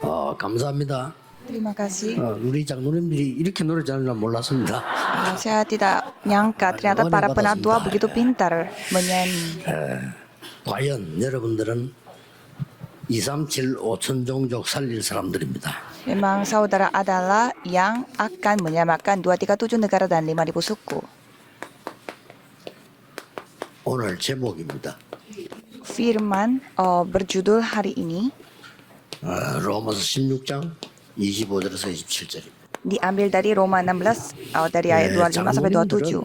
감사합니다. Terima kasih. 우리 장로님들이 이렇게 노래 잘하는 줄 몰랐습니다. Saya tidak nyangka ternyata para penatua begitu pintar menyanyi. 과연 여러분들은 237 5천 종족 살릴 사람들입니다. Memang saudara adalah yang akan menyamakan 237 negara dan 5.000 suku. 오늘 제목입니다. Firman berjudul hari ini 로마서 16장 25절에서 27절입니다. diambil dari Roma 16 dari ayat 25 sampai 27.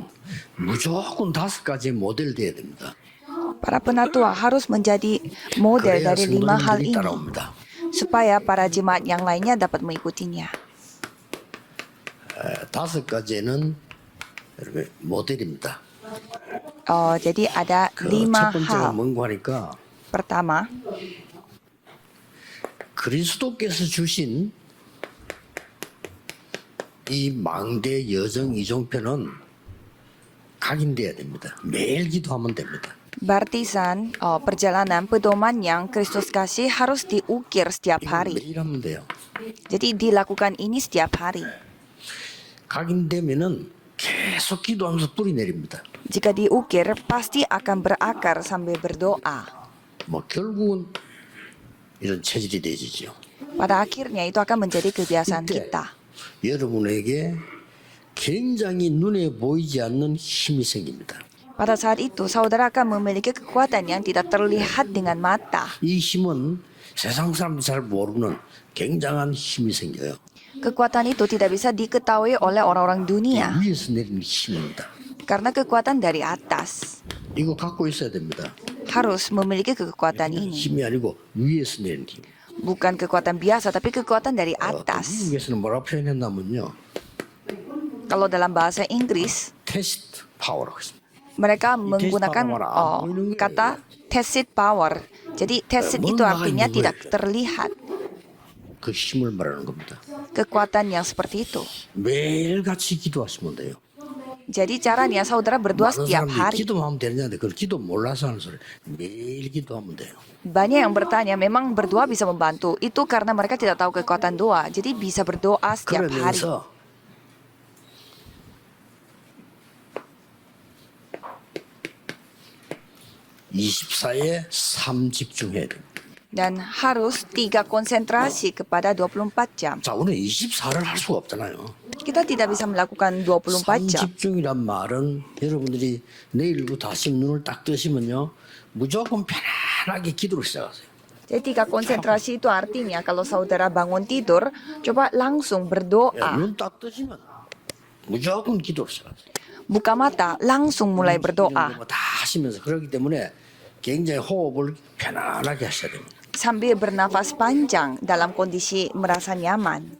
무조건 5가지 모델 돼야 됩니다. Para penatua harus menjadi model 그래야 dari 5 hal 성도님들이 ini 따라옵니다. supaya para jemaat yang lainnya dapat mengikutinya. 5가지는 모델입니다. Jadi ada 첫 5 번째가 hal. 뭔가 하니까 Pertama, 그리스도께서 주신 이 망대 여정 이종편은 각인돼야 됩니다. 매일 기도하면 됩니다. baptisan perjalanan pedoman yang Kristus kasih harus diukir setiap 이거 hari. 매일 하면 돼요. Jadi dilakukan ini setiap hari. 각인되면은 계속 기도하면서 뿌리 내립니다. Jika diukir, pasti akan berakar sambil berdoa. 뭐 결국은 이런 체질이 되지죠. Pada akhirnya itu akan menjadi kebiasaan 그때 kita. 여러분에게 굉장히 눈에 보이지 않는 힘이 생깁니다. Pada saat itu, saudara akan memiliki kekuatan yang tidak terlihat dengan mata. 이 힘은 세상 사람들이 잘 모르는 굉장한 힘이 생겨요. Kekuatan itu tidak bisa diketahui oleh orang-orang dunia 위에서 내리는 힘입니다. karena kekuatan dari atas. 이거 갖고 있어야 됩니다. Harus memiliki kekuatan ini. 힘이 아니고 위에서 내리는 힘. Bukan kekuatan biasa, tapi kekuatan dari atas. 미국에서는 뭐라 표현했냐면요. Kalau dalam bahasa Inggris, 테스트 파워라고 했습니다. mereka menggunakan kata tacit power. Jadi tacit itu artinya tidak terlihat. 그 힘을 말하는 겁니다. Kekuatan yang seperti itu. 매일같이 기도하시면 돼요. Jadi caranya saudara berdoa 많은 setiap 사람들이 hari. 기도하면 되느냐는데 그걸 기도 몰라서 하는 소리. 매일 기도하면 돼요. Banyak yang bertanya, memang berdoa bisa membantu. Itu karena mereka tidak tahu kekuatan doa. Jadi bisa berdoa setiap hari. 그러면서 24에 3 집중해야 됩니다. Dan harus 3 konsentrasi kepada 24 jam. 자, 오늘 24를 할 수가 없잖아요. Kita tidak bisa melakukan 24 jam. 3집중이란 말은 여러분들이 내일부터 다시 눈을 딱 뜨시면요. 무조건 편안하게 기도를 시작하세요. Jadi 3 konsentrasi itu artinya kalau saudara bangun tidur, coba langsung 예, berdoa. 눈 딱 뜨시면 무조건 기도를 시작하세요. Buka mata, langsung mulai berdoa. 다 하시면서 그렇기 때문에 굉장히 호흡을 편안하게 하셔야 됩니다. Sambil bernafas panjang dalam kondisi merasa nyaman.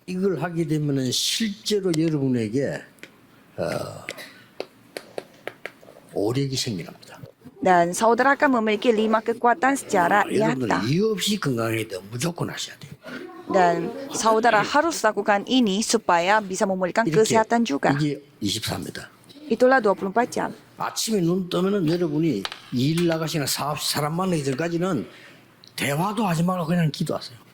이걸 하게 되면은 실제로 여러분에게 오력이 생깁니다. Dan saudara akan memiliki 5 kekuatan secara 여러분들 nyata. 이유 없이 건강해야 돼요. 무조건 하셔야 돼요. Dan saudara harus lakukan ini supaya bisa memulihkan kesehatan juga. 이게 24입니다. Itulah 24 jam. 아침에 눈 뜨면은 여러분이 일 나가시나 사람 만나기 전까지는 대화도 하지 말고 그냥 기도하세요.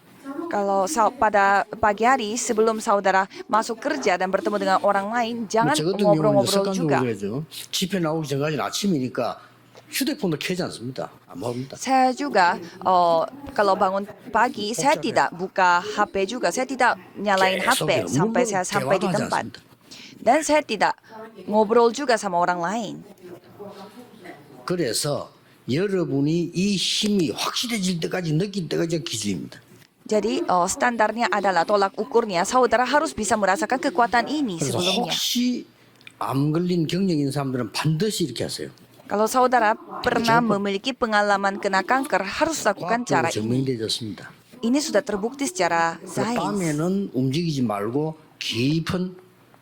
Kalau pada pagi hari sebelum saudara masuk kerja dan bertemu dengan orang lain, jangan 저 같은 경우는 ngobrol-ngobrol 습관적으로 juga. 그래죠. 집에 나오기 전까지는 아침이니까 휴대폰도 켜지 않습니다. 안 봅니다. Saya juga kalau bangun pagi saya tidak buka HP juga, saya tidak nyalain HP sampai saya sampai di tempat. Dan saya tidak ngobrol juga sama orang lain. 그래서 여러분이 이 힘이 확실해질 때까지 느낄 때까지가 기준입니다. Jadi standarnya adalah tolak ukurnya saudara harus bisa merasakan kekuatan ini 그래서 sebelumnya. 혹시 암 걸린 경력이 있는 사람들은 반드시 이렇게 하세요. Kalau saudara pernah memiliki pengalaman kena kanker, harus lakukan cara 과학적으로 ini. 증명되었습니다. Ini sudah terbukti secara sains. 밤에는 움직이지 말고 깊은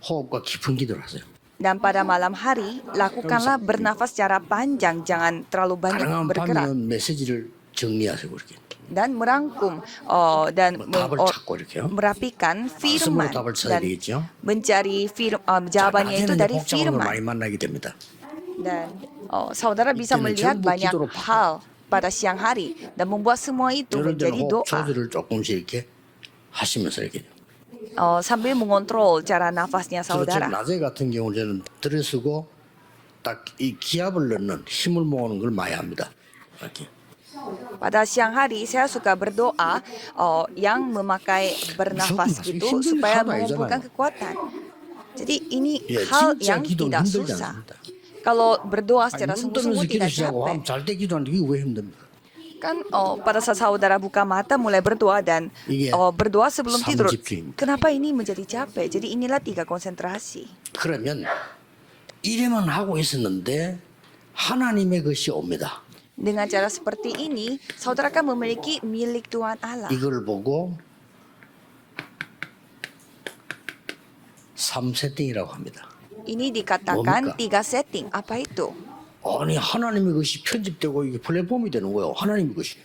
호흡과 깊은 기도를 하세요. Dan pada malam hari, lakukanlah bernafas secara panjang, jangan terlalu banyak 가능한 bergerak. 밤에는 메시지를 정리하세요. 그렇게. Dan merangkum dan 답을 찾고 이렇게요. merapikan firman. 스스로 답을 찾아야 Dan 되겠죠. mencari jawabannya itu 낮에는 dari 복잡한 걸 firman. 많이 만나게 됩니다. Dan saudara bisa 이때는 melihat 전부 banyak 기도로 hal pada siang hari dan membuat semua itu 이럴 때는 menjadi 호흡 doa. 조절을 조금씩 이렇게 하시면서 이렇게. Sambil mengontrol cara nafasnya 그렇죠. saudara. 낮에 같은 경우 저는 들어서고 딱 이 기압을 넣는 힘을 모으는 걸 많이 합니다. 이렇게. Pada siang hari saya suka berdoa yang memakai bernafas Masuk, gitu 힘들게 supaya 하나도 mengumpulkan 아니잖아요. kekuatan. Jadi ini 예, hal 진짜 yang 기도는 tidak 힘들지 susah. 않습니다. Kalau berdoa 아니, secara 눈 sungguh-sungguh 뜨면서 기도 tidak 시작하고 capek. 하면 잘 때 기도하는데 이게 왜 힘듭니까? Kan pada saat saudara buka mata mulai berdoa dan Iya. berdoa sebelum tidur. 삼집주의입니다. Kenapa ini menjadi capek? Jadi inilah 3 konsentrasi. 그러면 이래만 하고 있었는데 하나님의 것이 옵니다. Dengan cara seperti ini, saudara akan memiliki milik Tuhan Allah. 이걸 보고 3세팅이라고 합니다. Ini dikatakan 뭡니까? 3 setting. Apa itu? 아니 하나님의 것이 편집되고 이게 플랫폼이 되는 거예요. 하나님의 것이.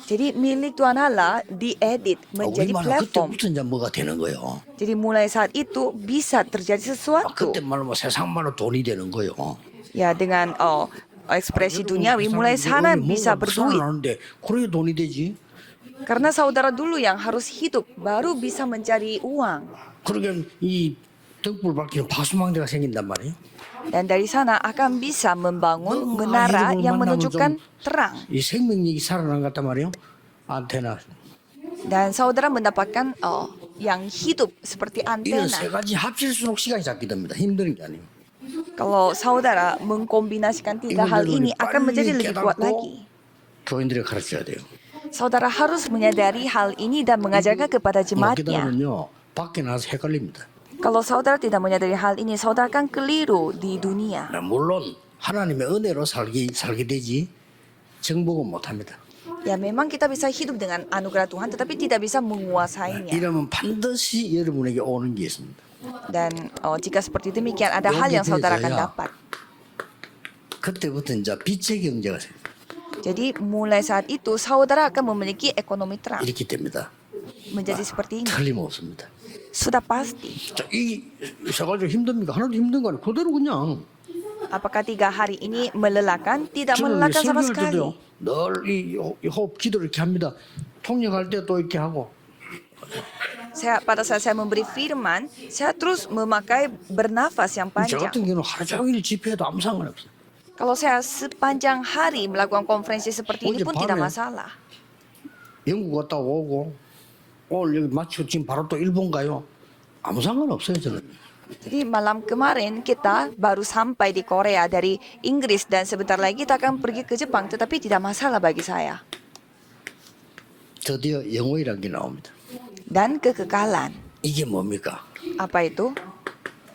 Jadi milik Tuhan Allah diedit menjadi 우리말은 platform. 그때부터 이제 뭐가 되는 거예요. Jadi mulai saat itu bisa terjadi sesuatu. 그때 말로 뭐 세상 말로 돈이 되는 거예요. Ya dengan ekspresi duniawi mulai sana bisa berduit. 하는데 그래 돈이 되지. Karena saudara dulu yang harus hidup baru bisa mencari uang. 그러니까 이 등불 밝히는 파수망대가 생긴단 말이에요. Dan dari sana akan bisa membangun menara yang menunjukkan terang. 이 생명력이 살아난 것 같단 말이에요. 안테나. Dan saudara mendapatkan yang hidup seperti 이런 세 antena. 가지 합칠수록 시간이 잡게 됩니다. 힘든 게 아니에요. Kalau saudara mengkombinasikan 3 hal ini akan menjadi lebih kuat lagi. 교인들이 가르쳐야 돼요. Saudara harus menyadari hal ini dan mengajarkan kepada 못 jemaatnya. 깨달으면요 밖에 나가서 헷갈립니다. Kalau saudara tidak menyadari hal ini, saudara akan keliru di dunia. 물론 하나님의 은혜로 살게 되지 정복은 못합니다. Ya memang kita bisa hidup dengan anugerah Tuhan, tetapi tidak bisa menguasainya. 이러면 반드시 여러분에게 오는 게 있습니다. Dan jika seperti demikian, ada hal yang saudara akan dapat. 그때부터 이제 빛의 경제가 Jadi mulai saat itu, saudara akan memiliki ekonomi terang. 이렇게 됩니다. Menjadi seperti ini. 틀림없습니다. Sudah pasti. 자, 이세 가지 힘듭니까? 하나도 힘든 거 아니에요. 그대로 그냥. Apakah 3 hari ini melelahkan? Tidak 저는 melelahkan sama 설교할 sekali. 때도요. 늘이 호흡 기도를 이렇게 합니다. 통역할 때 또 이렇게 하고. Pada saat saya memberi firman, saya terus memakai bernafas yang 저 panjang. 같은 경우는 하루 종일 집회해도 아무 상관없어요. Kalau saya sepanjang hari melakukan konferensi seperti ini 어제 pun tidak 밤에 masalah. 영국 갔다 오고 오늘 여기 마치고 지금 바로 또 일본 가요. 아무 상관없어요 저는. Jadi malam kemarin kita baru sampai di Korea dari Inggris dan sebentar lagi kita akan pergi ke Jepang, tetapi tidak masalah bagi saya. 드디어 영혼이라는 게 나옵니다. Dan kekekalan. 이게 뭡니까? Apa itu?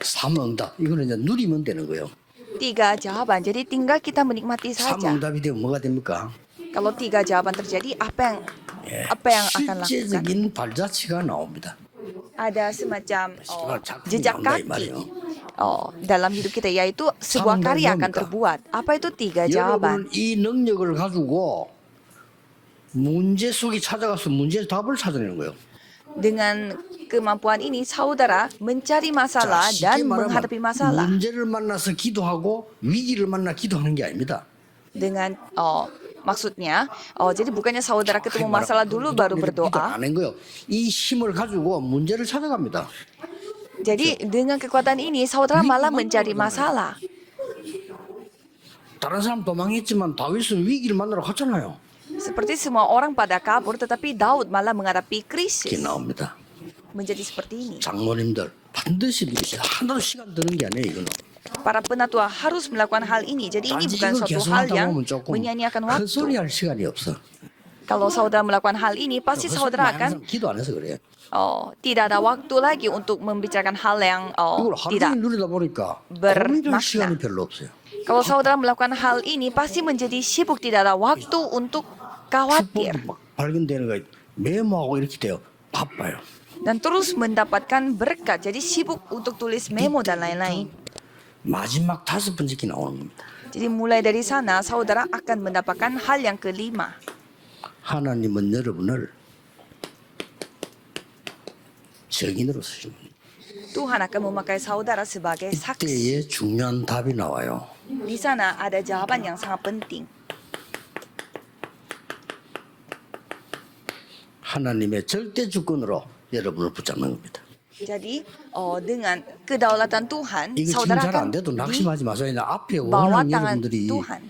삼응답. 이거는 이제 누리면 되는 거예요. 3 jawaban. Jadi tinggal kita menikmati saja. 삼응답이 되면 뭐가 됩니까? Kalau 3 jawaban terjadi, apa yang akan lakukan? 실제적인 발자취가 나옵니다. Ada semacam 작품이 jejak 나온다 이 kaki 말이에요. dalam hidup kita, yaitu sebuah Sama karya akan 뭡니까? terbuat. Apa itu 3 jawaban? 여러분은 이 능력을 가지고 문제 속에 찾아가서 문제 답을 찾아내는 거예요. Dengan kemampuan ini, saudara mencari masalah 자, dan 쉽게 말하면 menghadapi masalah. 문제를 만나서 기도하고 위기를 만나 기도하는 게 아닙니다. Dengan maksudnya, jadi bukannya saudara ketemu masalah dulu baru berdoa. 안 한 거예요. 이 힘을 가지고 문제를 찾아갑니다. Jadi dengan kekuatan ini, saudara malah mencari masalah. 다른 사람 도망했지만 다윗은 위기를 만나러 갔잖아요. Seperti semua orang pada kabur, tetapi Daud malah menghadapi 이게 krisis. 나옵니다. Menjadi seperti ini. 장로님들 반드시 이루시다. 하나도 시간 드는 게 아니에요. 이거는. Para penatua harus melakukan hal ini. Jadi ini 단지 bukan 이걸 suatu 계속 hal 하다 yang 보면 조금 menyia-nyiakan 큰 소리 waktu. 할 시간이 없어. Kalau saudara melakukan hal ini, pasti saudara akan 기도 안 해서 그래요. tidak ada waktu lagi untuk membicarakan hal yang 이걸 하루 tidak. 종일 누리다 보니까 bermakna. 고민할 시간이 별로 없어요. Kalau saudara melakukan hal ini, pasti menjadi sibuk, tidak ada waktu untuk khawatir. 축복이 막 발견되는 거 메모하고 이렇게 돼요. 바빠요. Dan terus mendapatkan berkat. Jadi sibuk untuk tulis memo dan lain-lain. 마지막 5번째 게 나오는 겁니다. Jadi mulai dari sana, saudara akan mendapatkan hal yang kelima. 하나님은 여러분을 증인으로 쓰십니다. Tuhan akan memakai saudara sebagai saksi. 이때에 중요한 답이 나와요. Di sana ada jawaban yang sangat penting. 하나님의 절대 주권으로 여러분을 붙잡는 겁니다. Jadi dengan kedaulatan Tuhan, 이거 지금 saudara 잘 안 akan 돼도 낙심하지 마세요. 앞에 bawah 워낙 tangan 여러분들이 Tuhan.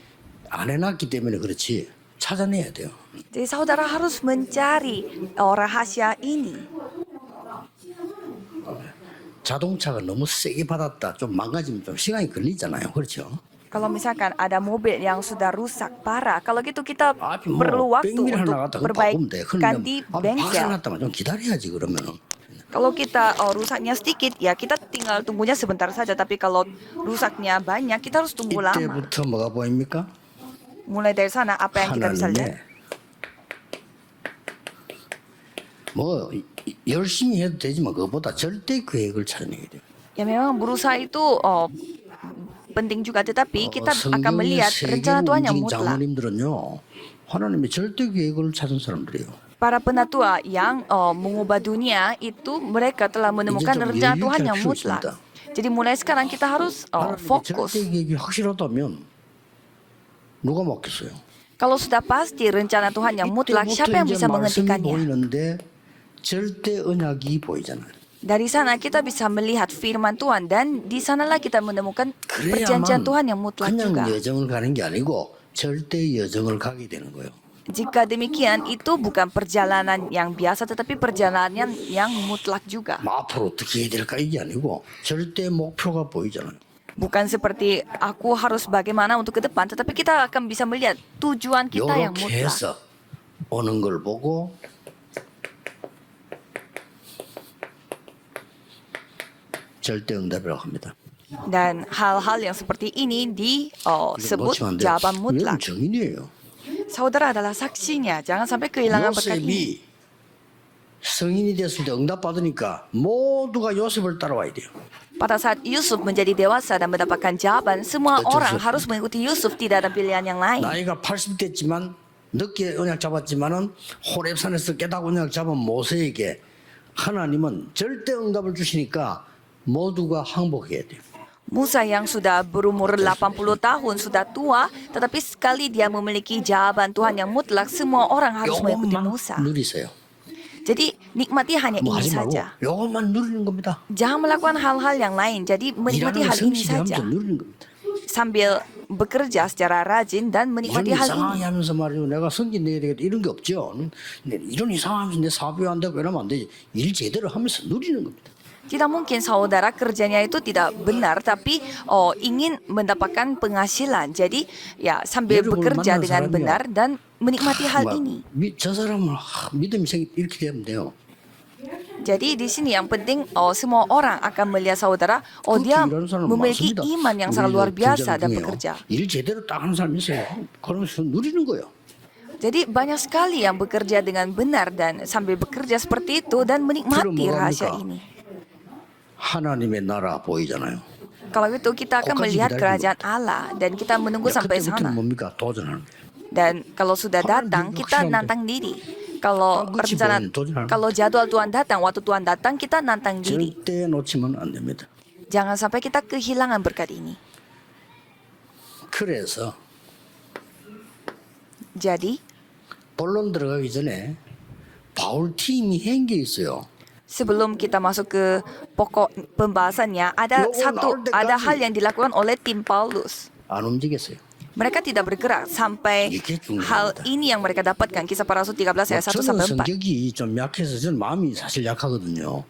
안 해놨기 때문에 그렇지 찾아내야 돼요. Jadi saudara harus mencari rahasia ini. 자동차가 너무 세게 받았다. 좀 망가지면 좀 시간이 걸리잖아요. 그렇죠? Kalau misalkan ada mobil yang sudah rusak parah, kalau gitu kita 앞이 perlu waktu 백미를 untuk 하나 갖다 그거 바꾸면 돼. ganti 앞에 bengkel. 박살났다면 좀 기다려야지 그러면은. Kalau kita rusaknya sedikit, ya kita tinggal tunggunya sebentar saja. Tapi kalau rusaknya banyak, kita harus tunggu lama. 이때부터 뭐가 보입니까? Mulai dari sana, apa yang kita bisa lihat? 하나님의 뭐 열심히 해도 되지만 그것보다 절대 계획을 찾아내야 돼요. Ya memang berusaha itu penting juga, tetapi kita akan 성경의 melihat 세계를 rencana Tuhan yang 움직인 mutlak. 장로님들은요 하나님의 절대 계획을 찾은 사람들이에요. Para penatua yang mengubah dunia itu mereka telah menemukan 좀 rencana 여유 Tuhan 있게 할 yang 필요 mutlak. 있습니다. Jadi mulai sekarang kita harus 하나님의 fokus. 절대 계획이 확실하다면 누가 막겠어요? Kalau sudah pasti rencana Tuhan yang mutlak, 이때부터 siapa yang 이제 bisa 말씀이 menghentikannya? 보이는데 절대 언약이 보이잖아요. Dari sana kita bisa melihat firman Tuhan dan di sanalah kita menemukan perjanjian 그래야만 Tuhan yang mutlak 그냥 juga. 여정을 가는 게 아니고 절대 여정을 가게 되는 거예요. Jika demikian, itu bukan perjalanan yang biasa, tetapi perjalanan yang mutlak juga. 뭐 앞으로 어떻게 해야 될까 이게 아니고 절대 목표가 보이잖아요. Bukan seperti aku harus bagaimana untuk ke depan, tetapi kita akan bisa melihat tujuan kita yang 이렇게 mutlak. 해서 오는 걸 보고 절대 응답이라고 합니다. Dan hal-hal yang seperti ini 이게 disebut 놓치면 안 돼요. jawaban 이건 mutlak. 정인이에요. Saudara adalah saksinya, jangan sampai kehilangan berkat ini. 요셉이 성인이 됐을 때 응답 받으니까 모두가 요셉을 따라와야 돼요. Pada saat Yusuf menjadi dewasa dan mendapatkan jawaban, semua Betul, orang betul. harus mengikuti Yusuf, tidak ada pilihan yang lain. 나이가 80 됐지만 늦게 언약 잡았지만은 호렙산에서 깨닫고 언약 잡은 모세에게 하나님은 절대 응답을 주시니까 모두가 항복해야 돼요. Musa yang sudah berumur 80 tahun, sudah tua, tetapi sekali dia memiliki jawaban Tuhan yang mutlak, semua orang harus mengikuti 요것만 Musa. 누리세요. Jadi nikmati hanya 뭐 ini 하지 말고 saja. 요것만 누리는 겁니다. Jangan melakukan hal-hal yang lain, jadi menikmati 일하는 hal ini 성실히 saja. 하면서 누리는 겁니다. Sambil bekerja secara rajin dan 이런 menikmati hal 이상하게 ini. 하면서 말이죠. 내가 성진 내야 되겠다 이런 게 없죠. 이런 이상하면서 내 사업이 안 되고 이러면 안 되지. 일 제대로 하면서 누리는 겁니다. Tidak mungkin saudara kerjanya itu tidak benar, tapi ingin mendapatkan penghasilan. Jadi ya sambil 예를 bekerja 만나는 dengan 사람이요. benar dan menikmati hal ini. 저 사람은 믿음이 이렇게 되면 돼요. Jadi di sini yang penting semua orang akan melihat saudara, 그렇게 dia 일하는 사람은 memiliki 많습니다. iman yang 우리 sangat luar biasa 경제를 dan 통해요. bekerja. 일 제대로 딱 하는 사람이 있어요. 그러면서 누리는 거예요. Jadi banyak sekali yang bekerja dengan benar dan sambil bekerja seperti itu dan menikmati 뭐가 rahasia 합니까? ini. 하나님의 나라 보이잖아요. Kalau itu kita akan Kok melihat gidarin kerajaan Allah dan kita menunggu 야, sampai 그때부터는 sana. 뭡니까? 도전하는 거예요. Dan kalau sudah datang, kita nantang diri. Kalau 그치, rencana, 도전하는 kalau jadwal Tuhan datang, waktu Tuhan datang, kita nantang diri. 절대 놓치면 안 됩니다. Jangan sampai kita kehilangan berkat ini. 그래서 Jadi, 본론 들어가기 전에 바울 팀이 행게 있어요. sebelum kita masuk ke pokok pembahasannya, ada ada hal yang dilakukan oleh tim Paulus. 안 움직였어요. Mereka tidak bergerak sampai 이게 중요합니다. hal ini yang mereka dapatkan. Kisah para Rasul 13 ayat 1 저는 sampai 4. 성격이 좀 약해서 저는 마음이 사실 약하거든요.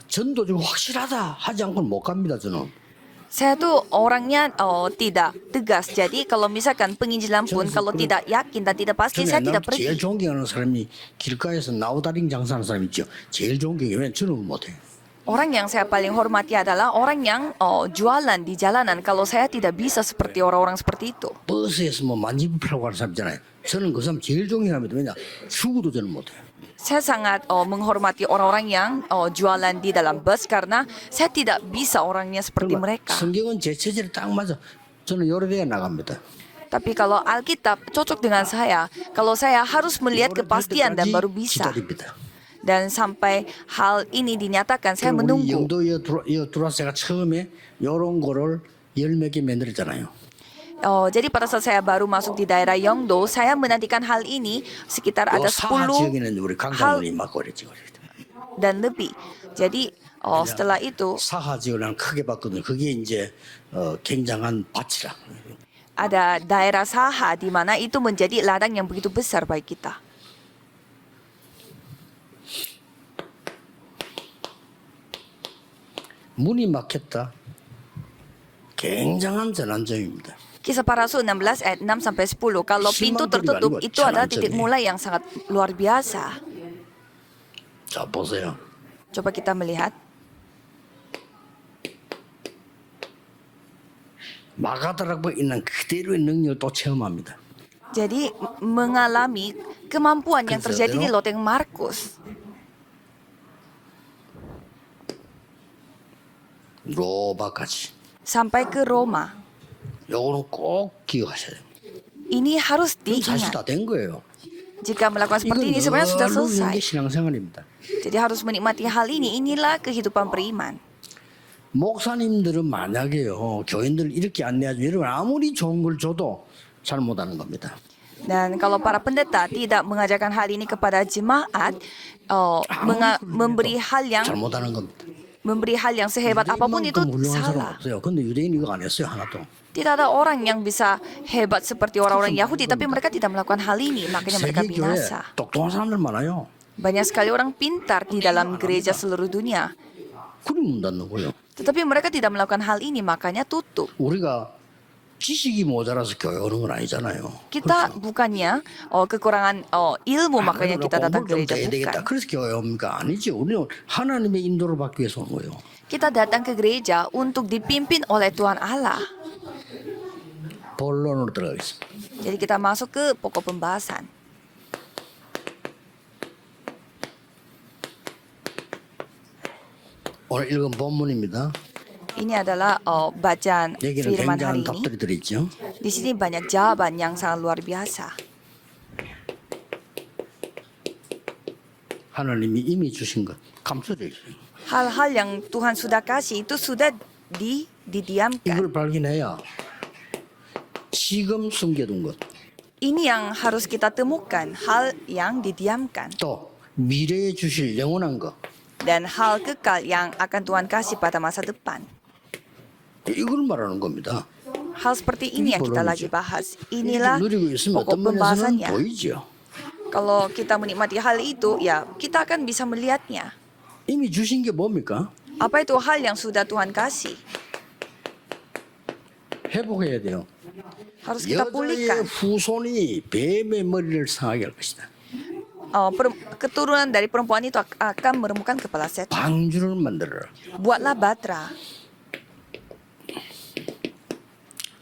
전도적 확실하다 하지 않고는 못 갑니다. 저는. Saya tuh orangnya tidak tegas. Jadi kalau misalkan penginjilan pun kalau tidak yakin dan tidak pasti, saya 저는 tidak 제일 pergi. 존경하는 사람이 길가에서 나우다링 장사하는 사람 있죠. 제일 존경해요. 왜냐면 저는 못해요. Orang yang saya paling hormati adalah orang yang jualan di jalanan. Kalau saya tidak bisa seperti orang-orang seperti itu. 버스에서 뭐 만지부 팔고 하는 사람 있잖아요. 저는 그 사람 제일 존경합니다. 왜냐 죽어도 저는 못해요. Saya sangat menghormati orang-orang yang jualan di dalam bus karena saya tidak bisa orangnya seperti mereka. 성경은 제 체질에 딱 맞아. 저는 요래돼야 나갑니다. Tapi kalau Alkitab cocok dengan saya, kalau saya harus melihat kepastian dan baru bisa. 기다립니다. Dan sampai hal ini dinyatakan, saya 우리 menunggu. 영도에 들어와서 제가 처음에 요런 거를 10몇 개 만들었잖아요. Jadi pada saat saya baru masuk di daerah Yeongdo, saya menantikan hal ini sekitar 요 ada 사하 10 지역에는 우리 강사님이 맡고 그랬지. dan lebih. Jadi setelah itu 사하 지역을 크게 봤거든요. 그게 이제 굉장한 밭이라. ada daerah Saha di mana itu menjadi ladang yang begitu besar bagi kita. 문이 막혔다. 굉장한 전환점입니다. Kisah para Rasul 16 ayat 6 sampai 10. Kalau pintu tertutup itu adalah titik mulai yang sangat luar biasa. 자, 보세요. Coba kita melihat. 마가다락방 있는 그대로의 능력을 또 체험합니다. Jadi mengalami kemampuan yang terjadi di loteng Markus. 로바까지. Sampai ke Roma. 요거는 꼭 기억하셔야 됩니다. Ini harus 이건 사실 diingat. 다 된 거예요. Jika melakukan seperti ini sebenarnya sudah 늘 있는 게 selesai. 신앙생활입니다. Jadi harus menikmati hal ini. Inilah kehidupan beriman. 목사님들은 만약에요, 교인들 이렇게 안내하죠. 여러분 아무리 좋은 걸 줘도 잘 못하는 겁니다. Dan kalau para pendeta tidak mengajarkan hal ini kepada jemaat, memberi hal yang 잘 못하는 겁니다. sehebat apapun itu 유대인만큼 훌륭한 사람 salah. 없어요. 근데 유대인 이거 안 했어요 하나도. Tidak ada orang yang bisa hebat seperti orang-orang Yahudi, tapi mereka tidak melakukan hal ini, makanya mereka 세계 교회 binasa. 똑똑한 사람들 많아요. Banyak sekali orang pintar di dalam gereja seluruh dunia, 그리 문 닫는 거예요. tetapi mereka tidak melakukan hal ini, makanya tutup. 우리가 지식이 모자라서 교회 오는 건 아니잖아요. Kita bukannya kekurangan ilmu, makanya kita datang 공부를 좀 gereja, 해야 되겠다. bukan. 그래서 교회 옵니까? 아니죠. 우리는 하나님의 인도를 받기 위해서 온 거예요. Kita datang ke gereja untuk dipimpin oleh Tuhan Allah. 본론으로 들어가겠습니다. Jadi kita masuk ke pokok pembahasan. 오늘 읽은 본문입니다. Ini adalah bacaan 여기는 firman 굉장한 hari ini. 답들이 들어있죠. Di sini banyak jawaban yang sangat luar biasa. 하나님이 이미 주신 것 감춰져 있어요. Hal-hal yang Tuhan sudah kasih itu sudah didiamkan. 이걸 발견해야 지금 숨겨둔 것, Ini yang harus kita temukan, hal yang didiamkan. 또 미래에 주실 영원한 것, Dan hal kekal yang akan Tuhan kasih pada masa depan. 이걸 말하는 겁니다. Hal seperti ini yang kita lagi bahas. Inilah 누리고 있으면 pokok 어떤 면에서는 pembahasannya. 보이죠. Kalau kita menikmati hal itu, ya kita akan bisa melihatnya. 이미 주신 게 뭡니까? Apa itu hal yang sudah Tuhan kasih? 회복해야 돼요. Harus kita 여자의 pulihkan. 후손이 뱀의 머리를 상하게 할 것이다. Keturunan dari perempuan itu akan meremukan kepala setan. 방주를 만들어라. Buatlah batra.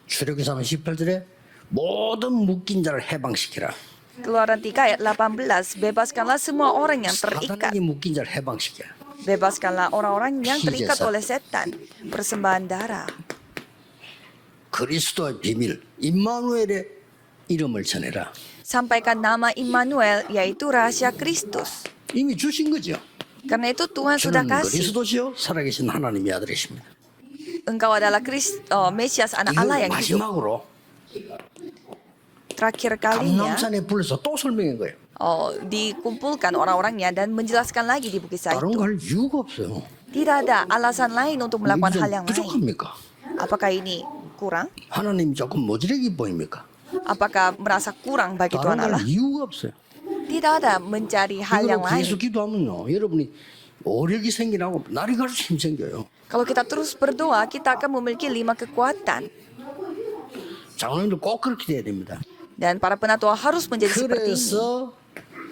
출애굽기 3장 18절에 모든 묶인 자를 해방시키라. Keluaran 3 ayat 18, bebaskanlah semua orang yang terikat. 사단이 묶인 자를 해방시켜. Bebaskanlah orang-orang yang terikat Hijasa. oleh setan. Persembahan darah. 그리스도의 비밀, 임마누엘의 이름을 전해라. Sampaikan nama Immanuel, yaitu rahasia Kristus. 이미 주신 거죠. Karena itu Tuhan sudah 저는 kasih. 그리스도시요 살아계신 하나님의 아들이십니다. Engkau adalah Mesias, anak Allah 이걸 yang hidup. 마지막으로 Terakhir kalinya 감람산에 불러서 또 설명한 거예요. dikumpulkan orang-orangnya dan menjelaskan lagi di Bukit 다른 Zaitun. 거 할 이유가 없어요. Tidak ada alasan lain untuk melakukan 이게 hal 좀 yang lain. 부족합니까? Apakah ini kurang? 하나님이 조금 모자라게 보입니까? Apakah merasa kurang bagi 다른 Tuhan 거 Allah? 할 이유가 없어요. Tidak ada mencari hal yang 이거로 계속 lain. 기도하면요, 여러분이 오력이 생기나고 날이 갈수록 힘 생겨요. Kalau kita terus berdoa, kita akan memiliki 5 kekuatan. 장로님들 꼭 그렇게 돼야 됩니다. Dan para penatua harus menjadi seperti ini. 그래서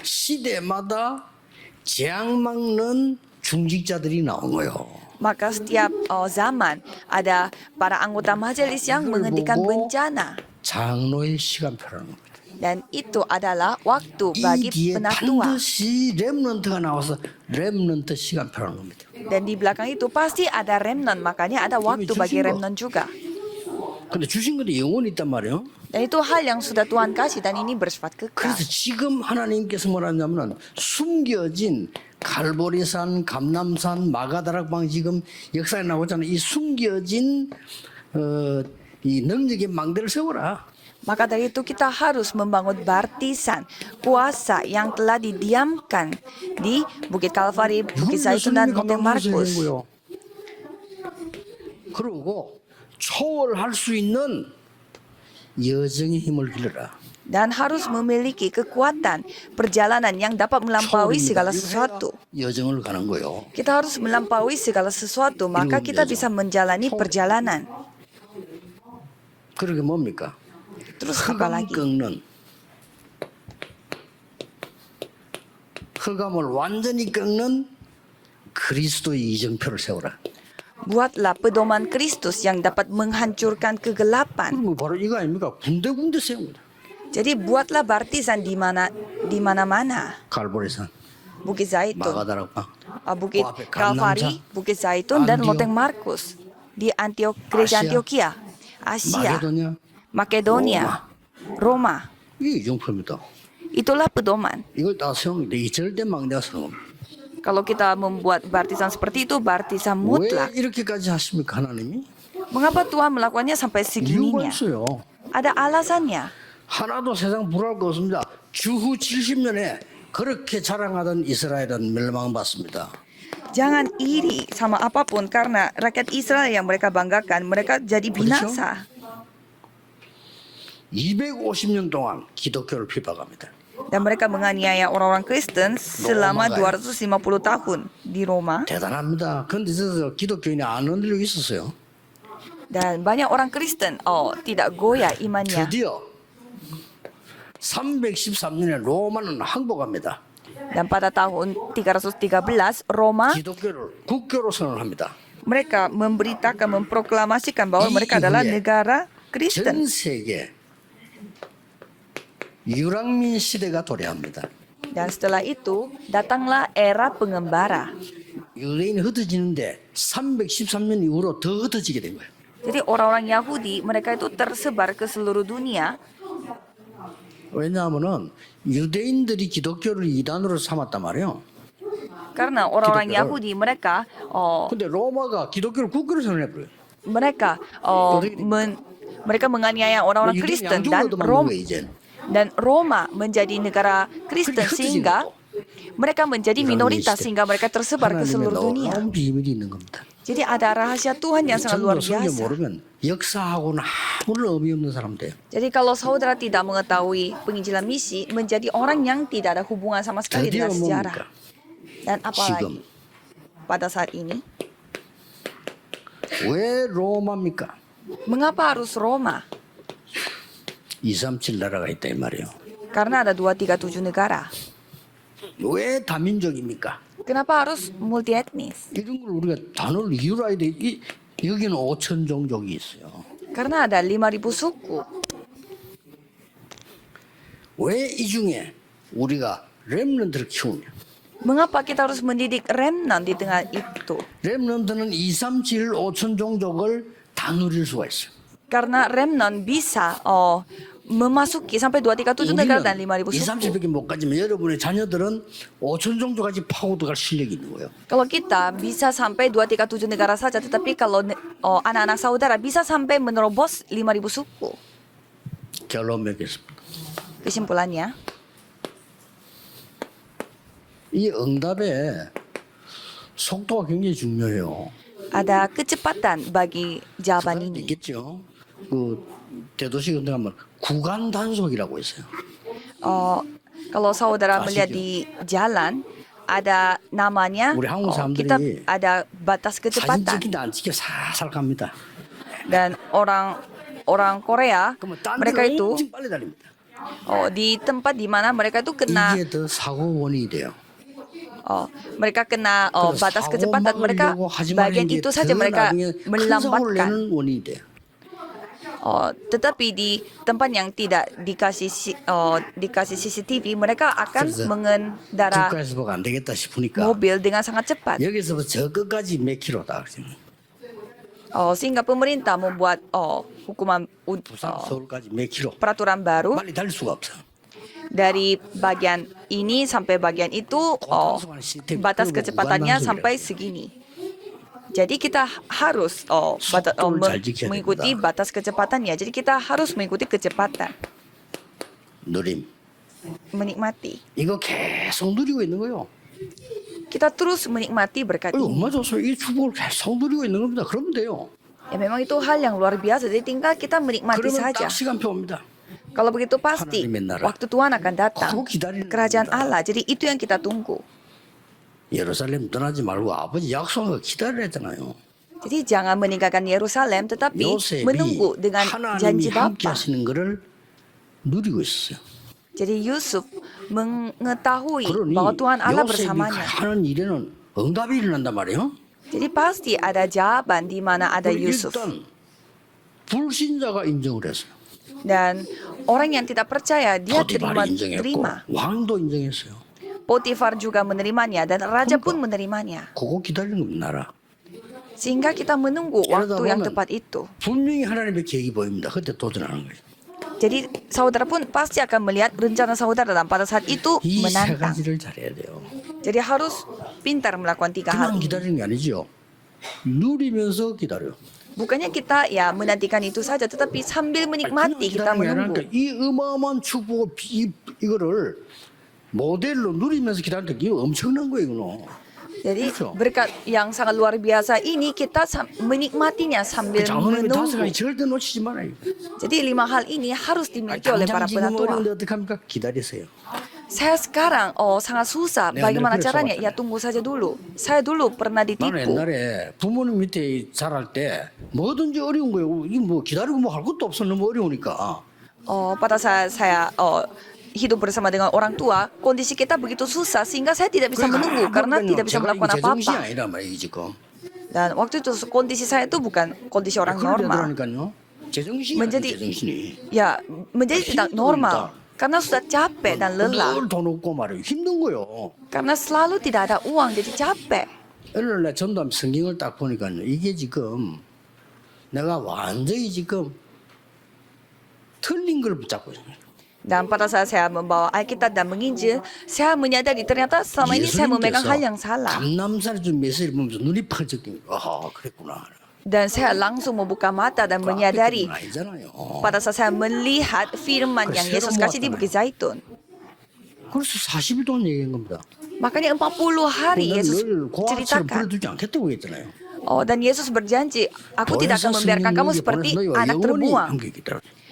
시대마다 재앙 막는 중직자들이 나온 거예요. Maka setiap zaman ada para anggota majelis yang menghentikan bencana. 장로의 시간표라는 겁니다. Dan itu adalah waktu 이 bagi 뒤에 penatua. 반드시 렘넌트가 나와서 렘넌트 시간표라는 겁니다. Dan di belakang itu pasti ada remnant, makanya ada waktu bagi remnant juga. 근데 주신 건데 영원히 있단 말이에요. Dan itu hal yang sudah Tuhan kasih dan ini bersifat kekal. 그래서 지금 하나님께서 뭐라냐면 숨겨진 갈보리산, 감남산, 마가다락방 지금 역사에 나오잖아요. 이 숨겨진 이 능력의 망대를 세워라. Maka dari itu kita harus membangun baptisan kuasa yang telah didiamkan di Bukit Kalvari, Bukit Zaitun dan Monteng Markus. 그리고 초월할 수 있는 여정의 힘을 길러라. Dan harus memiliki kekuatan perjalanan yang dapat melampaui segala sesuatu. 여정을 가는 거요. Kita harus melampaui segala sesuatu, maka kita bisa menjalani perjalanan. 그러게 뭡니까? Terus apa 흑암 lagi? 꺾는 흑암을 완전히 꺾는 그리스도의 이정표를 세워라. Buatlah pedoman Kristus yang dapat menghancurkan kegelapan. 그럼 바로 이거 아닙니까? 군데군데 세운 거다. Jadi buatlah baptisan di mana-mana. 갈보리산, Bukit Zaitun, 마가다락방, Bukit 앞에 Kalvari, 감남산, Bukit Zaitun dan Antiok, Monteng Markus di Gereja Asia, Antioquia, Asia, 마게도냐, Makedonia, Roma. 이게 이정표입니다. Itulah pedoman. 이걸 다 세운 게 이 절대 망대가 세운 겁니다. Kalau kita membuat baptisan seperti itu, baptisan 왜 mutlak. 이렇게까지 하십니까 하나님이? Mengapa Tuhan melakukannya sampai 이유가 segininya? 있어요. Ada alasannya. 하나도 세상 불할 거 없습니다. 주후 70년에 그렇게 자랑하던 이스라엘은 멸망받습니다. Jangan iri sama apapun karena rakyat Israel yang mereka banggakan, mereka jadi binasa. 250년 동안 기독교를 핍박합니다. Dan mereka menganiaya orang-orang Kristen selama Roma, 250 tahun di Roma. 대단합니다. 그런데 저 기독교인이 안 흔들리고 있었어요. Dan banyak orang Kristen, tidak goyah imannya. 드디어 313년에 로마는 항복합니다. Dan pada tahun 313, Roma, 기독교를 국교로 선언합니다. mereka memberitakan, memproklamasikan bahwa 이 mereka adalah 이후에 negara Kristen. 전 세계 유랑민 시대가 도래합니다. Dan setelah itu, datanglah era pengembara. 유대인이 흩어지는데 313년 이후로 더 흩어지게 된 거예요. Jadi orang-orang Yahudi, mereka itu tersebar ke seluruh dunia. 왜냐하면은 유대인들이 기독교를 이단으로 삼았단 말이에요. Karena orang-orang 기독교를. Yahudi, mereka 근데 로마가 기독교를 국교로 선언해버려요. mereka mereka menganiaya orang-orang 유대인 Kristen 양쪽으로도 맞는 거예요 이제. dan Roma menjadi negara Kristen 그렇게 sehingga mereka menjadi 이런 minoritas 시대. sehingga mereka tersebar ke 하나님의 seluruh dunia. 놀라운 비밀이 있는 겁니다. Jadi ada rahasia Tuhan yang sangat luar 성경 biasa. 모르면 역사하고는 아무런 의미 없는 사람 돼요. Jadi kalau saudara tidak mengetahui penginjilan misi, menjadi orang yang tidak ada hubungan sama sekali 드디어 dengan sejarah. 뭡니까? Dan apalagi 지금 pada saat ini, 왜 로마입니까? mengapa harus Roma? 237 나라가 있다 이 말이에요. Karena ada 237 negara. 왜 다민족입니까? Kenapa harus multi etnis? 이런 걸 우리가 단어를 이유로 해야 돼. 여기는 5천 종족이 있어요. Karena ada 5.000 suku. 왜 이 중에 우리가 렘넌트를 키우냐? Mengapa kita harus mendidik remnant di tengah itu? 렘넌트는 237 5천 종족을 다 누릴 수가 있어요. Karena remnant bisa memasuki sampai 237 negara dan 5.000 suku. 230밖에 못 가지만 여러분의 자녀들은 5천 종족까지 파고 들어갈 실력이 있는 거예요. Kalau kita bisa sampai 237 negara saja, tetapi kalau anak-anak saudara bisa sampai menerobos 5.000 suku. 결론 맺겠습니다. Kesimpulannya, 이 응답의 속도가 굉장히 중요해요. ada kecepatan bagi jawaban ini. 있겠죠. 그 대도시 같은 데 가면 구간 단속이라고 있어요. Kalau saudara Asik melihat ya. di jalan, ada namanya, 우리 한국 사람들이 kita ada batas 사진 kecepatan. 찍힌데 안 찍혀 살살 갑니다. Dan orang Korea, 그러면 딴 mereka 데는 itu 엄청 빨리 달립니다. di tempat di mana mereka itu kena 이게 더 사고 원인이 돼요. mereka kena 그래서 batas 사고 kecepatan, mereka 막으려고 하지 bagian 말는 게 itu saja 더 mereka 나중에 큰 사고를 melambatkan. 내는 원인이 돼요. Tetapi di tempat yang tidak dikasih CCTV, mereka akan 그래서 mengendara 국가에서 보고 안 되겠다 싶으니까 mobil dengan sangat cepat. 여기서부터 저 끝까지 몇 킬로다. Sehingga pemerintah membuat hukuman 부산 서울까지 몇 킬로. peraturan baru 빨리 달릴 수가 없어. dari bagian ini sampai bagian itu batas kecepatannya sampai segini. Jadi kita harus 속도를 잘 지켜야 mengikuti 됩니다. batas kecepatannya. Jadi kita harus mengikuti kecepatan, 누림. menikmati. 이거 계속 누리고 있는 거예요. Kita terus menikmati berkat 이거 ini. 얼마 좋아요. 이 축복을 계속 누리고 있는 겁니다. 그러면 돼요. Ya memang itu hal yang luar biasa. Jadi tinggal kita menikmati 그러면 saja. 딱 시간표 옵니다. Kalau begitu pasti 하나님의 나라. waktu Tuhan akan datang. 그거 기다리는 Kerajaan 겁니다. Allah. Jadi itu yang kita tunggu. 예루살렘 떠나지 말고 아버지 약속한 거 기다려야잖아요. Jadi jangan meninggalkan Yerusalem, tetapi 요셉이 menunggu dengan 하나님이 janji 함께 Bapa. 하시는 거를 누리고 있어요. Jadi Yusuf mengetahui 그러니 bahwa Tuhan Allah 요셉이 bersamanya. 하는 일에는 응답이 일어난단 말이에요. Jadi pasti ada jawaban di mana ada 그리고 Yusuf. 일단 불신자가 인정을 했어요. Dan orang yang tidak percaya dia 포티발이 terima. 인정했고 왕도 인정했어요. Potifar juga menerimanya dan raja pun menerimanya. 그거 기다리는 겁니다. 나라. Sehingga kita menunggu 이러다 waktu yang 보면 tepat itu. 분명히 하나님의 계획이 보입니다. 그때 도전하는 거예요. Jadi saudara pun pasti akan melihat rencana saudara dan pada saat itu 이 세 menantang. 가지를 잘해야 돼요. Jadi harus pintar melakukan 3 hal 그냥 ini. 기다리는 게 아니죠. 누리면서 기다려. Bukannya kita ya menantikan itu saja, tetapi sambil 그냥 menikmati kita 기다리는 게 아니라 menunggu. 이 어마어마한 축복을 이거를 모델로 누리면서 기다리는 게 엄청난 거예요, 이거는. Jadi 그렇죠. berkat yang sangat luar biasa ini kita menikmatinya sambil 장로님이 다섯 menunggu. 가지 절대 놓치지 말아요. Jadi 5 hal ini harus dimiliki oleh 당장 para 지금 penatua. 어려운데 어떻게 합니까? 기다리세요. Saya sekarang sangat susah. 네, Bagaimana 네, caranya? 그래서 Ya tunggu saja dulu. Saya dulu pernah 나는 ditipu. 옛날에 부모님 밑에 자랄 때 뭐든지 어려운 거예요. 이거 뭐 기다리고 뭐 할 것도 없어. 너무 어려우니까. Pada saat saya hidup bersama dengan orang tua, kondisi kita begitu susah sehingga saya tidak bisa menunggu karena tidak bisa melakukan 제정신이 apa-apa. 아니란 말이에요, 지금. Dan waktu itu kondisi saya itu bukan kondisi orang normal. 그러니까요. 제정신이 아니에요, Menjadi 제정신이. ya menjadi tidak normal karena sudah capek dan lelah. 늘돈 없고 말이에요. 힘든 거요. Karena selalu tidak ada uang jadi capek. 오늘 내 전담 성경을 딱 보니까요. 이게 지금 내가 완전히 지금 틀린 걸 붙잡고 있어요. Dan pada saat saya membawa Alkitab dan menginjil, saya menyadari ternyata selama ini saya memegang hal yang salah. 감남산에 준 메시지를 보면서 눈이 펄쩍 뜨는 거예요. 아, 그랬구나. Dan saya langsung membuka mata dan menyadari 아니잖아요. pada saat saya melihat firman yang Yesus kasih di Bukit Zaitun. 그래서 40일 동안 얘기한 겁니다. Makanya 40 hari Yesus 늘 고아처럼 ceritakan. 버려두지 않겠다고 했잖아요. Dan Yesus berjanji, aku tidak akan membiarkan kamu seperti anak terbuang.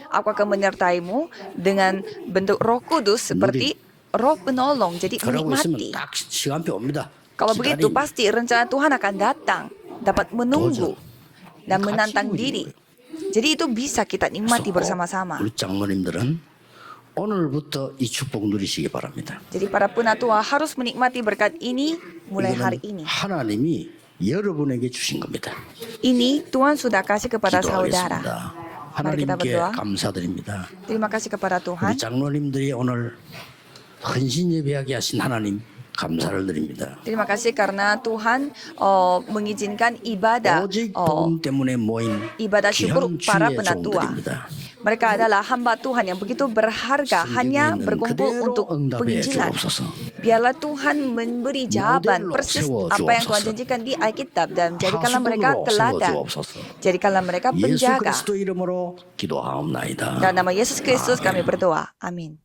Aku akan menyertaimu dengan bentuk Roh Kudus seperti Roh penolong. Jadi 그러고 있으면 menikmati. 딱 시간표 옵니다. Kalau begitu pasti rencana Tuhan akan datang, dapat menunggu dan menantang diri. Jadi itu bisa kita nikmati bersama-sama. 우리 장로님들은 오늘부터 이 축복 누리시기 바랍니다. Jadi para penatua harus menikmati berkat ini mulai hari 이거는 ini. 하나님이 여러분에게 주신 겁니다. Ini Tuhan sudah kasih kepada saudara. 기도하겠습니다. Mari kita 하나님께 berdoa. 감사드립니다. Terima kasih kepada 우리 Tuhan. 장로님들이 오늘 헌신 예배하게 하신 하나님 감사를 드립니다. Terima kasih karena Tuhan mengizinkan ibadah 오직 복음 때문에 모인 ibadah syukur 귀한 para 주의 penatua. 종들입니다. Mereka adalah hamba Tuhan yang begitu berharga hanya 있는 berkumpul 그대로 untuk 응답해 penginjilan. 주옵소서. Biarlah Tuhan memberi jawaban 모델로 persis 세워 apa yang Tuhan 주옵소서. janjikan di Alkitab dan jadikanlah mereka 하수꾼으로 teladan. 세워주옵소서. Jadikanlah mereka 예수 penjaga. 그리스도 이름으로 기도하옵나이다. Dalam nama Yesus Kristus kami berdoa. Amin.